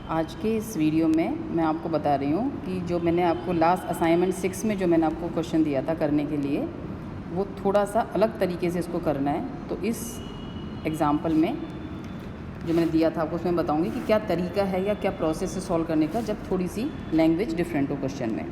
आज के इस वीडियो में मैं आपको बता रही हूँ कि जो मैंने आपको लास्ट असाइनमेंट 6 में जो मैंने आपको क्वेश्चन दिया था करने के लिए, वो थोड़ा सा अलग तरीके से इसको करना है। तो इस एग्ज़ाम्पल में जो मैंने दिया था आपको, उसमें बताऊँगी कि क्या तरीका है या क्या प्रोसेस है सॉल्व करने का जब थोड़ी सी लैंग्वेज डिफरेंट हो क्वेश्चन में।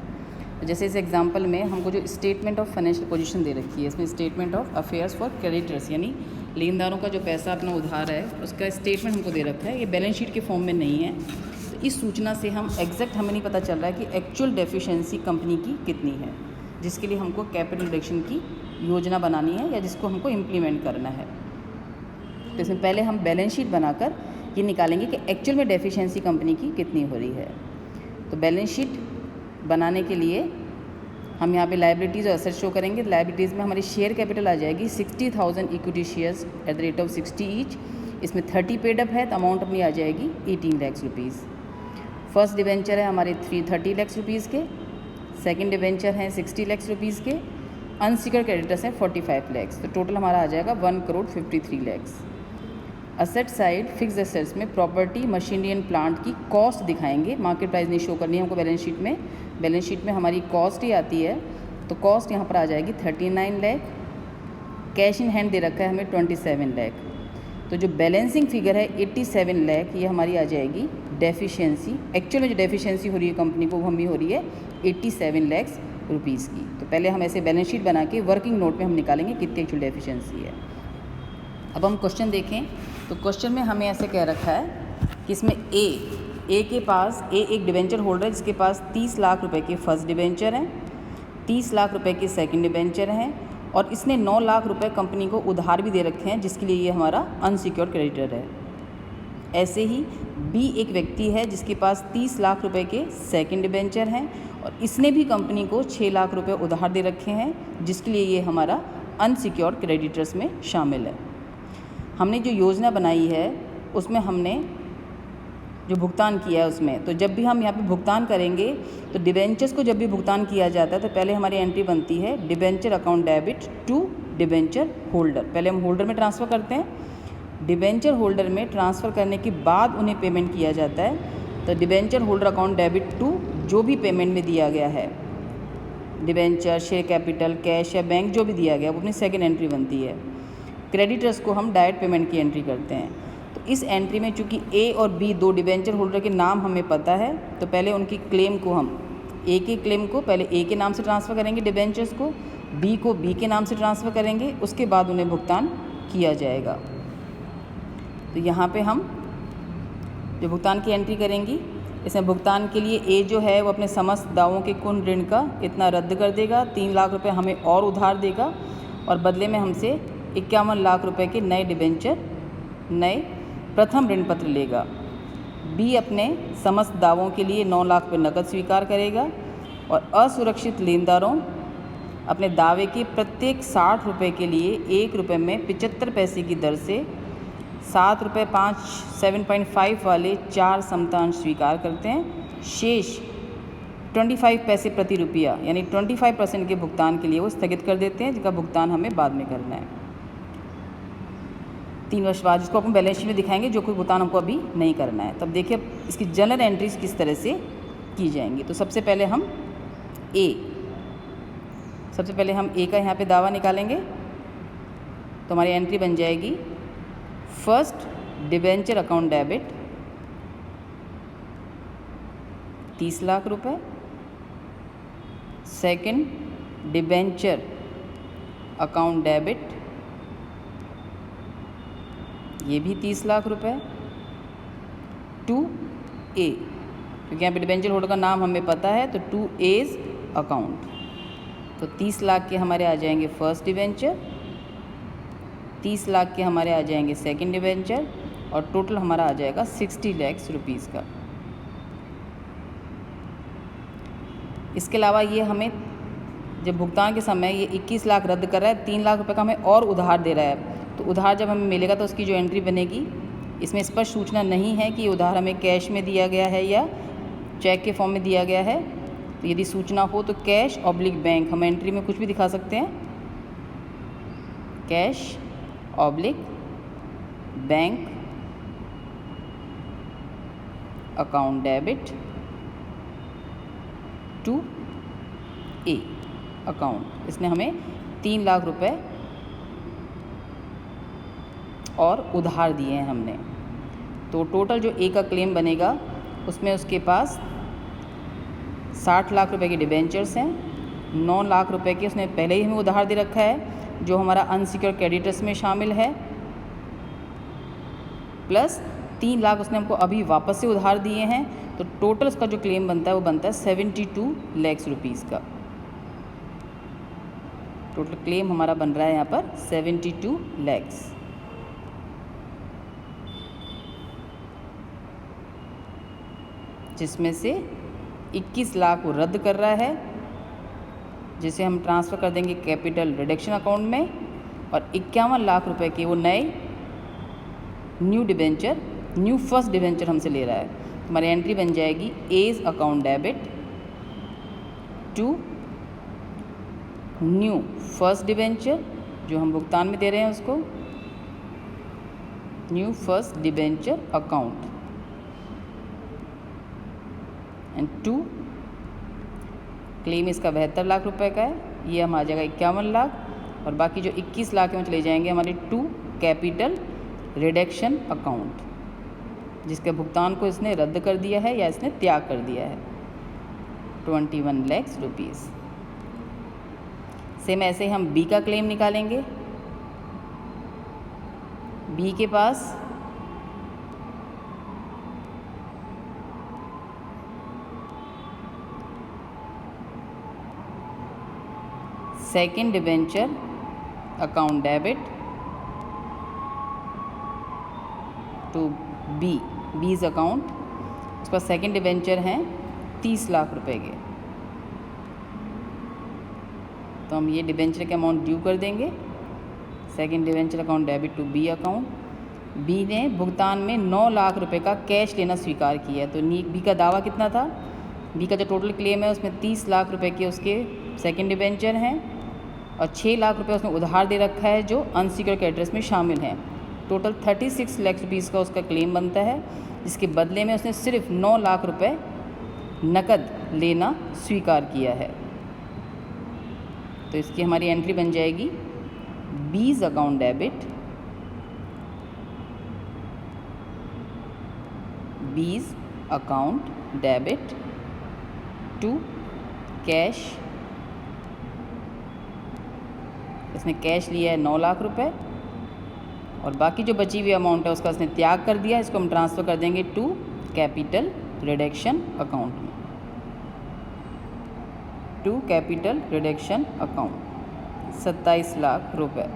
तो जैसे इस एग्जांपल में हमको जो स्टेटमेंट ऑफ फाइनेंशियल पोजीशन दे रखी है, इसमें statement of affairs for creditors यानी लेनदारों का जो पैसा अपना उधार है उसका स्टेटमेंट हमको दे रखा है। ये बैलेंस शीट के फॉर्म में नहीं है। तो इस सूचना से हम एग्जैक्ट हमें नहीं पता चल रहा है कि एक्चुअल डेफिशिएंसी कंपनी की कितनी है, जिसके लिए हमको कैपिटल रिडक्शन की योजना बनानी है या जिसको हमको इम्प्लीमेंट करना है। तो इसमें पहले हम बैलेंस शीट बनाकर ये निकालेंगे कि एक्चुअल में डेफिशिएंसी कंपनी की कितनी हो रही है। तो बैलेंस शीट बनाने के लिए हम यहाँ पे लायबिलिटीज़ और एसेट शो करेंगे। लायबिलिटीज़ में हमारी शेयर कैपिटल आ जाएगी 60,000 equity shares at the rate of 60 each. इसमें 30 पेड अप है तो अमाउंट अपनी आ जाएगी 18 लाख रुपीज़। फर्स्ट डिवेंचर है हमारे 30 लाख रुपीज़ के, सेकंड डिवेंचर हैं 60 लाख रुपीज़ के, अनसिक्योर्ड क्रेडिटर्स हैं 45 लाख। तो टोटल हमारा आ जाएगा 1,53 lakh. Asset side fix assets में प्रॉपर्टी, मशीनरी एंड प्लांट की कॉस्ट दिखाएंगे। मार्केट प्राइस नहीं शो करनी है हमको बैलेंस शीट में। बैलेंस शीट में हमारी कॉस्ट ही आती है, तो कॉस्ट यहाँ पर आ जाएगी 39 लाख। कैश इन हैंड दे रखा है हमें 27 लाख। तो जो बैलेंसिंग फिगर है 87 लाख, ये हमारी आ जाएगी डेफिशिएंसी। एक्चुअल में जो डेफिशिएंसी हो रही है कंपनी को, वो हमें हो रही है 87 लाख रुपीज़ की। तो पहले हम ऐसे बैलेंस शीट बना के वर्किंग नोट में हम निकालेंगे कितनी एक्चुअल डेफिशिएंसी है। अब हम क्वेश्चन देखें तो क्वेश्चन में हमें ऐसे कह रखा है कि इसमें ए के पास एक डिवेंचर होल्डर है जिसके पास 30 लाख रुपए के फर्स्ट डिवेंचर हैं, 30 लाख रुपए के सेकंड डिवेंचर हैं और इसने 9 लाख रुपए कंपनी को उधार भी दे रखे हैं, जिसके लिए ये हमारा अनसिक्योर्ड क्रेडिटर है। ऐसे ही बी एक व्यक्ति है जिसके पास 30 लाख रुपए के सेकंड डिवेंचर हैं और इसने भी कंपनी को 6 लाख रुपए उधार दे रखे हैं, जिसके लिए ये हमारा अनसिक्योर्ड क्रेडिटर्स में शामिल है। हमने जो योजना बनाई है उसमें हमने जो भुगतान किया है उसमें, तो जब भी हम यहाँ पे भुगतान करेंगे तो डिबेंचर्स को जब भी भुगतान किया जाता है तो पहले हमारी एंट्री बनती है debenture account debit to debenture holder. पहले हम होल्डर में ट्रांसफ़र करते हैं, डिबेंचर होल्डर में ट्रांसफ़र करने के बाद उन्हें पेमेंट किया जाता है। तो debenture holder account debit to जो भी पेमेंट में दिया गया है, डिबेंचर, शेयर कैपिटल, कैश या बैंक जो भी दिया गया, वो अपनी सेकेंड एंट्री बनती है। क्रेडिटर्स को हम डायरेक्ट पेमेंट की एंट्री करते हैं। तो इस एंट्री में चूंकि ए और बी दो डिबेंचर होल्डर के नाम हमें पता है, तो पहले उनकी क्लेम को हम ए के क्लेम को पहले ए के नाम से ट्रांसफ़र करेंगे डिबेंचर्स को, बी को बी के नाम से ट्रांसफ़र करेंगे, उसके बाद उन्हें भुगतान किया जाएगा। तो यहाँ पे हम जो भुगतान की एंट्री करेंगी, इसमें भुगतान के लिए ए जो है वो अपने समस्त दावों के कुल ऋण का इतना रद्द कर देगा, 3 लाख रुपये हमें और उधार देगा और बदले में हमसे 51 लाख रुपए के नए डिबेंचर, नए प्रथम ऋण पत्र लेगा। बी अपने समस्त दावों के लिए 9 लाख रुपये नकद स्वीकार करेगा और असुरक्षित लेनदारों अपने दावे के प्रत्येक 60 रुपये के लिए 1 रुपये में 75 पैसे की दर से 7 रुपये 7.5 वाले 4 समतांश स्वीकार करते हैं। शेष 25 पैसे प्रति रुपया यानी 25% के भुगतान के लिए वो स्थगित कर देते हैं, जिसका भुगतान हमें बाद में करना है 3 वर्ष बाद, जिसको अपन बैलेंस शीट में दिखाएंगे, जो कोई भुगतान हमको अभी नहीं करना है। तब देखिए अब इसकी जनरल एंट्रीज किस तरह से की जाएंगी। तो सबसे पहले हम ए का यहाँ पे दावा निकालेंगे। तो हमारी एंट्री बन जाएगी first debenture account debit 30 lakh रुपए, सेकंड डिबेंचर अकाउंट डेबिट ये भी 30 लाख रुपए टू ए, क्योंकि यहाँ पे डिबेंचर होल्डर का नाम हमें पता है, तो टू एज अकाउंट। तो 30 लाख के हमारे आ जाएंगे फर्स्ट डिबेंचर, 30 लाख के हमारे आ जाएंगे सेकंड डिबेंचर और टोटल हमारा आ जाएगा 60 लाख रुपीज़ का। इसके अलावा ये हमें जब भुगतान के समय ये 21 लाख रद्द कर रहा है, 3 लाख रुपए का हमें और उधार दे रहा है। तो उधार जब हमें मिलेगा तो उसकी जो एंट्री बनेगी, इसमें स्पष्ट सूचना नहीं है कि उधार हमें कैश में दिया गया है या चेक के फॉर्म में दिया गया है। तो यदि सूचना हो तो कैश ऑब्लिक बैंक, हम एंट्री में कुछ भी दिखा सकते हैं, cash oblique bank account debit to A account. इसने हमें 3 लाख रुपए और उधार दिए हैं हमने। तो टोटल जो ए का क्लेम बनेगा उसमें उसके पास 60 लाख रुपए के डिबेंचर्स हैं, 9 लाख रुपए के उसने पहले ही हमें उधार दे रखा है जो हमारा अनसिक्योर क्रेडिटर्स में शामिल है, प्लस 3 लाख उसने हमको अभी वापस से उधार दिए हैं। तो टोटल उसका जो क्लेम बनता है वो बनता है 72 लाख रुपीज़ का। टोटल क्लेम हमारा बन रहा है यहाँ पर 72 लाख, जिसमें से 21 लाख वो रद्द कर रहा है, जिसे हम ट्रांसफ़र कर देंगे कैपिटल रिडक्शन अकाउंट में, और 51 लाख रुपए के वो नए न्यू फर्स्ट डिबेंचर हमसे ले रहा है। हमारी एंट्री बन जाएगी as account debit to new first debenture, जो हम भुगतान में दे रहे हैं उसको, new first debenture account, and to claim इसका 72 लाख रुपए का है, ये हम आ जाएगा 51 लाख, और बाकी जो 21 लाख में चले जाएंगे हमारे टू कैपिटल रिडक्शन अकाउंट, जिसके भुगतान को इसने रद्द कर दिया है या इसने त्याग कर दिया है, 21 लाख रुपीज़। सेम ऐसे ही हम बी का क्लेम निकालेंगे। बी के पास second debenture account debit to B's account, उस पर सेकेंड डिबेंचर हैं 30 लाख रुपए के। तो हम ये डिबेंचर के अमाउंट ड्यू कर देंगे, second debenture account debit to B account. B ने भुगतान में 9 लाख रुपए का कैश लेना स्वीकार किया है। तो बी का दावा कितना था? बी का जो टोटल क्लेम है उसमें 30 लाख रुपए के उसके सेकेंड डिबेंचर हैं और 6 लाख रुपए उसने उधार दे रखा है जो अनसिक्योर्ड क्रेडिटर्स में शामिल हैं। टोटल 36 लाख रुपीज़ का उसका क्लेम बनता है, जिसके बदले में उसने सिर्फ 9 लाख रुपए नकद लेना स्वीकार किया है। तो इसकी हमारी एंट्री बन जाएगी B's account debit, B's account debit to cash. इसने कैश लिया है 9 लाख रुपए और बाकी जो बची हुई अमाउंट है उसका इसने त्याग कर दिया। इसको हम ट्रांसफ़र कर देंगे टू कैपिटल रिडक्शन अकाउंट में, to capital reduction account 27 lakh रुपए।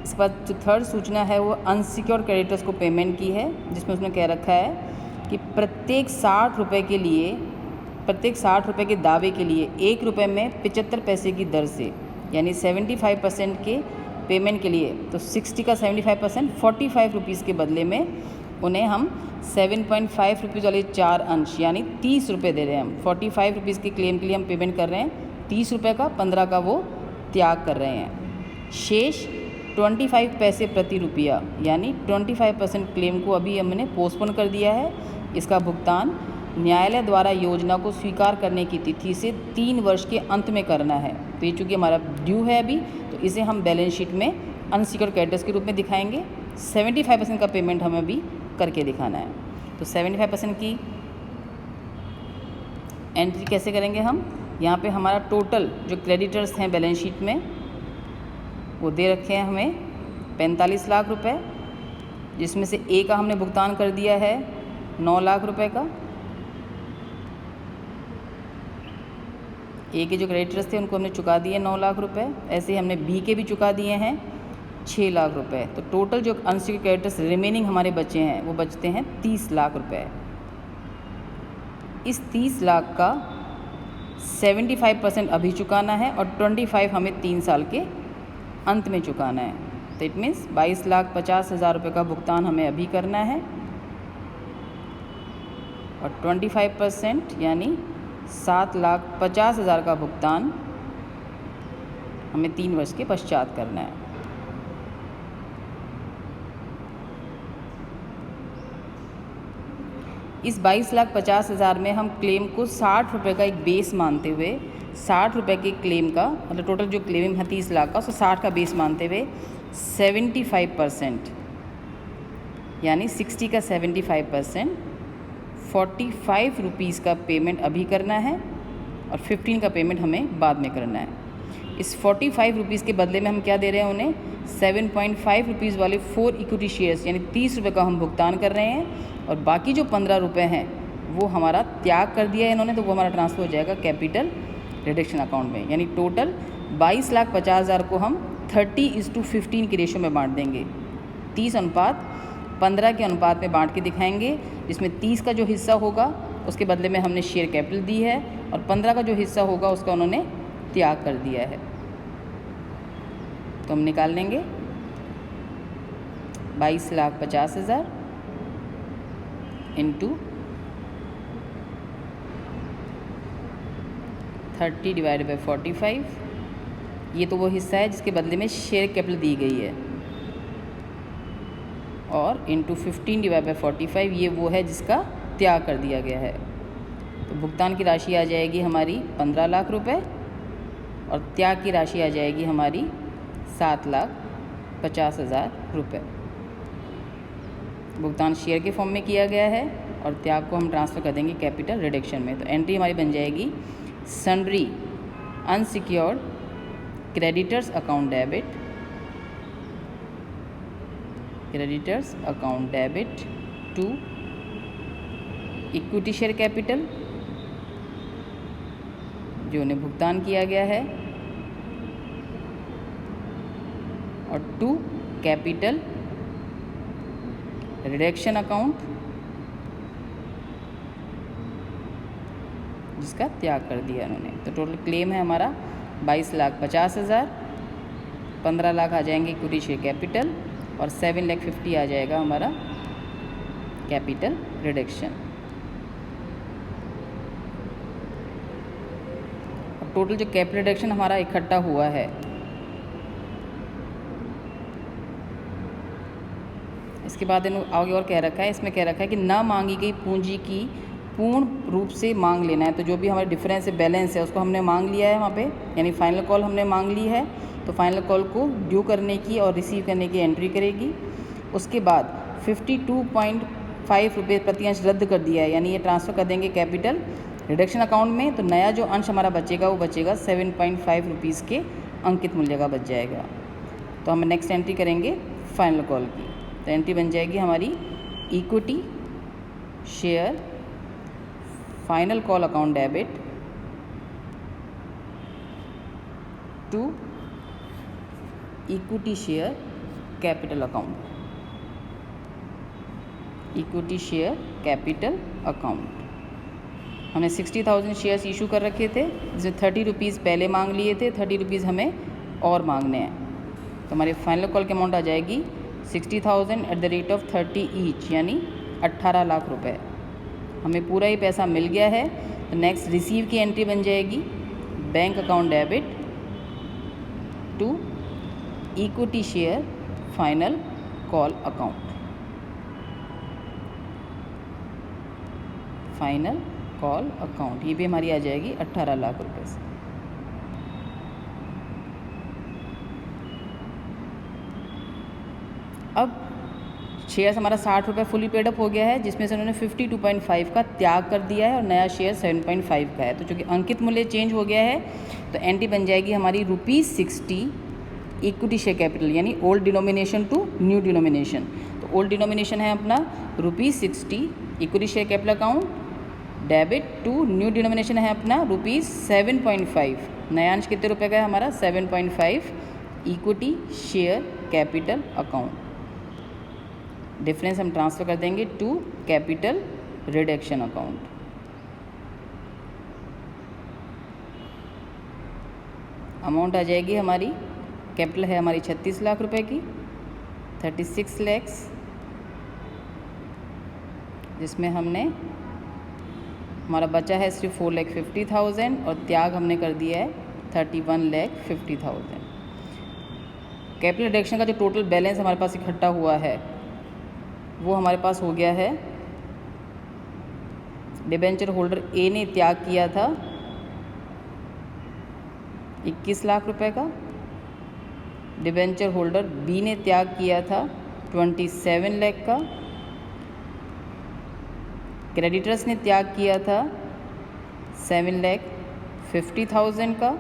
इसके बाद जो थर्ड सूचना है वो अनसिक्योर्ड क्रेडिटर्स को पेमेंट की है, जिसमें उसने कह रखा है कि प्रत्येक 60 रुपये के लिए, प्रत्येक 60 रुपये के दावे के लिए 1 रुपये में 75 पैसे की दर से, यानी 75% के पेमेंट के लिए, तो 60 का 75% 45 रुपीज़ के बदले में उन्हें हम 7.5 रुपीज़ वाले 4 अंश यानी 30 रुपये दे रहे हैं। हम 45 रुपीज़ के क्लेम के लिए हम पेमेंट कर रहे हैं 30 रुपये का, 15 का वो त्याग कर रहे हैं। शेष 25 पैसे प्रति रुपया यानी 25% क्लेम को अभी हमने पोस्टपोन कर दिया है। इसका भुगतान न्यायालय द्वारा योजना को स्वीकार करने की तिथि से 3 वर्ष के अंत में करना है। तो ये चूँकि हमारा ड्यू है अभी, तो इसे हम बैलेंस शीट में अनसिक्योर्ड क्रेडिटर्स के रूप में दिखाएंगे। 75% का पेमेंट हमें अभी करके दिखाना है। तो 75% की एंट्री कैसे करेंगे हम? यहाँ पे हमारा टोटल जो क्रेडिटर्स हैं बैलेंस शीट में वो दे रखे हैं हमें 45 लाख रुपए, जिसमें से ए का हमने भुगतान कर दिया है 9 लाख रुपए का। ए के जो क्रेडिटर्स थे उनको हमने चुका दिए 9 लाख रुपए। ऐसे ही हमने बी के भी चुका दिए हैं 6 लाख रुपए। तो टोटल जो अनसिक्योर्ड क्रेडिटर्स रिमेनिंग हमारे बचे हैं वो बचते हैं 30 लाख रुपए। इस 30 लाख का 75% अभी चुकाना है और 25 हमें 3 साल के अंत में चुकाना है। तो इट मीन्स 22,50,000 रुपये का भुगतान हमें अभी करना है और 25% यानी 7,50,000 का भुगतान हमें 3 वर्ष के पश्चात करना है। इस 22,50,000 में हम क्लेम को 60 रुपये का एक बेस मानते हुए 60 रुपये के क्लेम का मतलब टोटल जो क्लेम है 30 लाख का, उसको 60 का बेस मानते हुए 75% यानी 60 का 75% 45 रुपीज़ का पेमेंट अभी करना है और 15 का पेमेंट हमें बाद में करना है। इस 45 रुपीज़ के बदले में हम क्या दे रहे हैं उन्हें 7.5 रुपीज़ वाले 4 इक्विटी शेयर्स यानी 30 रुपये का हम भुगतान कर रहे हैं और बाकी जो 15 रुपये हैं वो हमारा त्याग कर दिया है इन्होंने, तो वो हमारा ट्रांसफ़र हो जाएगा कैपिटल रिडक्शन अकाउंट में। यानी टोटल 22,50,000 को हम 30:15 की रेशो में बांट देंगे। 30:15 के अनुपात में बांट के दिखाएंगे, जिसमें 30 का जो हिस्सा होगा उसके बदले में हमने शेयर कैपिटल दी है और 15 का जो हिस्सा होगा उसका उन्होंने त्याग कर दिया है। तो हम निकाल लेंगे 22,50,000 इंटू 30/45। ये तो वो हिस्सा है जिसके बदले में शेयर कैपिटल दी गई है, और इंटू 15/45 ये वो है जिसका त्याग कर दिया गया है। तो भुगतान की राशि आ जाएगी हमारी 15 लाख रुपए और त्याग की राशि आ जाएगी हमारी 7,50,000 रुपये। भुगतान शेयर के फॉर्म में किया गया है और त्याग को हम ट्रांसफ़र कर देंगे कैपिटल रिडक्शन में। तो एंट्री हमारी बन जाएगी sundry unsecured creditors account debit, creditors account debit to equity share capital जो उन्हें भुगतान किया गया है और टू कैपिटल रिडक्शन अकाउंट जिसका त्याग कर दिया उन्होंने। तो टोटल क्लेम है हमारा 22,50,000, 15 लाख आ जाएंगे इक्विटी शेयर कैपिटल और 7,50,000 आ जाएगा हमारा कैपिटल रिडक्शन। अब टोटल जो कैपिटल रिडक्शन हमारा इकट्ठा हुआ है इसके बाद आगे और कह रखा है, इसमें कह रखा है कि ना मांगी गई पूंजी की पूर्ण रूप से मांग लेना है। तो जो भी हमारे डिफरेंस है बैलेंस है उसको हमने मांग लिया है वहाँ पे, यानी फाइनल कॉल हमने मांग ली है। तो फाइनल कॉल को ड्यू करने की और रिसीव करने की एंट्री करेगी। उसके बाद 52.5 रुपये प्रति अंश रद्द कर दिया है, यानी ये ट्रांसफ़र कर देंगे कैपिटल रिडक्शन अकाउंट में। तो नया जो अंश हमारा बचेगा वो बचेगा 7.5 रुपीज़ के अंकित मूल्य का बच जाएगा। तो हम नेक्स्ट एंट्री करेंगे फाइनल कॉल की। तो एंट्री बन जाएगी हमारी equity share final call account debit to equity share capital account, equity share capital account. हमने 60,000 शेयर्स इशू कर रखे थे, जिसमें 30 रुपीज़ पहले मांग लिए थे, 30 रुपीज़ हमें और मांगने हैं। तो हमारे फाइनल कॉल की अमाउंट आ जाएगी 60,000 at the rate of 30 each, यानी 18 लाख रुपए। हमें पूरा ही पैसा मिल गया है। तो नेक्स्ट रिसीव की एंट्री बन जाएगी bank account debit to equity share final call account, final call account. ये भी हमारी आ जाएगी 18 लाख रुपए से। अब शेयर्स हमारा 60 रुपये फुली पेडअप हो गया है, जिसमें से उन्होंने 52.5 का त्याग कर दिया है और नया शेयर 7.5 का है। तो चूँकि अंकित मूल्य चेंज हो गया है तो एंट्री बन जाएगी हमारी ₹60 इक्विटी शेयर कैपिटल, यानी old denomination to new denomination. तो ओल्ड डिनोमिनेशन है अपना ₹60 equity share capital account debit to new denomination है अपना ₹7.5। नया अंश कितने रुपये का है हमारा 7.5 equity share capital account. Difference हम ट्रांसफ़र कर देंगे to capital reduction account. Amount आ जाएगी हमारी, कैपिटल है हमारी 36 लाख रुपए की, 36 लैक्स, जिसमें हमने हमारा बचा है सिर्फ 4,50,000 और त्याग हमने कर दिया है 31,50,000। कैपिटल रिडक्शन का जो टोटल बैलेंस हमारे पास इकट्ठा हुआ है वो हमारे पास हो गया है, डिबेंचर होल्डर ए ने त्याग किया था 21 लाख रुपए का, डिबेंचर होल्डर बी ने त्याग किया था 27 लाख का, क्रेडिटर्स ने त्याग किया था 7,50,000 का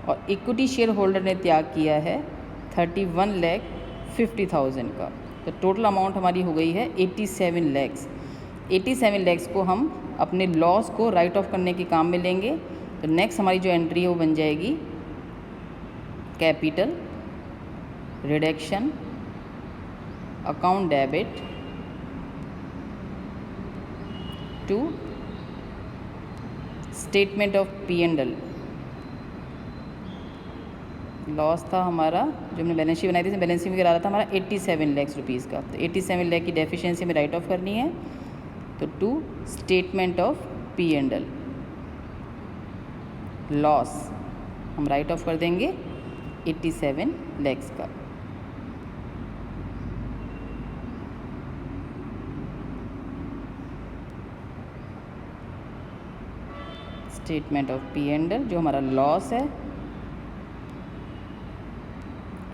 और इक्विटी शेयर होल्डर ने त्याग किया है 31,50,000 का। तो टोटल अमाउंट हमारी हो गई है 87 लैक्स। 87 लैक्स को हम अपने लॉस को राइट ऑफ करने के काम में लेंगे। तो नेक्स्ट हमारी जो एंट्री है वो बन जाएगी capital reduction account debit to statement of P&L। Loss था हमारा जो हमने बैलेंस शीट बनाई थी, बैलेंस शीट में गिरा रहा था हमारा 87 लाख रुपीज़ का। तो 87 लाख की डेफिशिएंसी में राइट ऑफ करनी है, तो to statement of P&L loss हम राइट ऑफ कर देंगे 87 लाख का। स्टेटमेंट ऑफ P&L जो हमारा लॉस है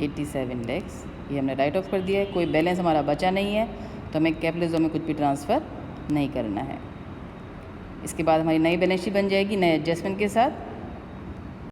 87 लैक्स, ये हमने राइट ऑफ कर दिया है। कोई बैलेंस हमारा बचा नहीं है तो हमें कैपिटल रिजर्व में कुछ भी ट्रांसफ़र नहीं करना है। इसके बाद हमारी नई बैलेंस शीट बन जाएगी नए एडजस्टमेंट के साथ।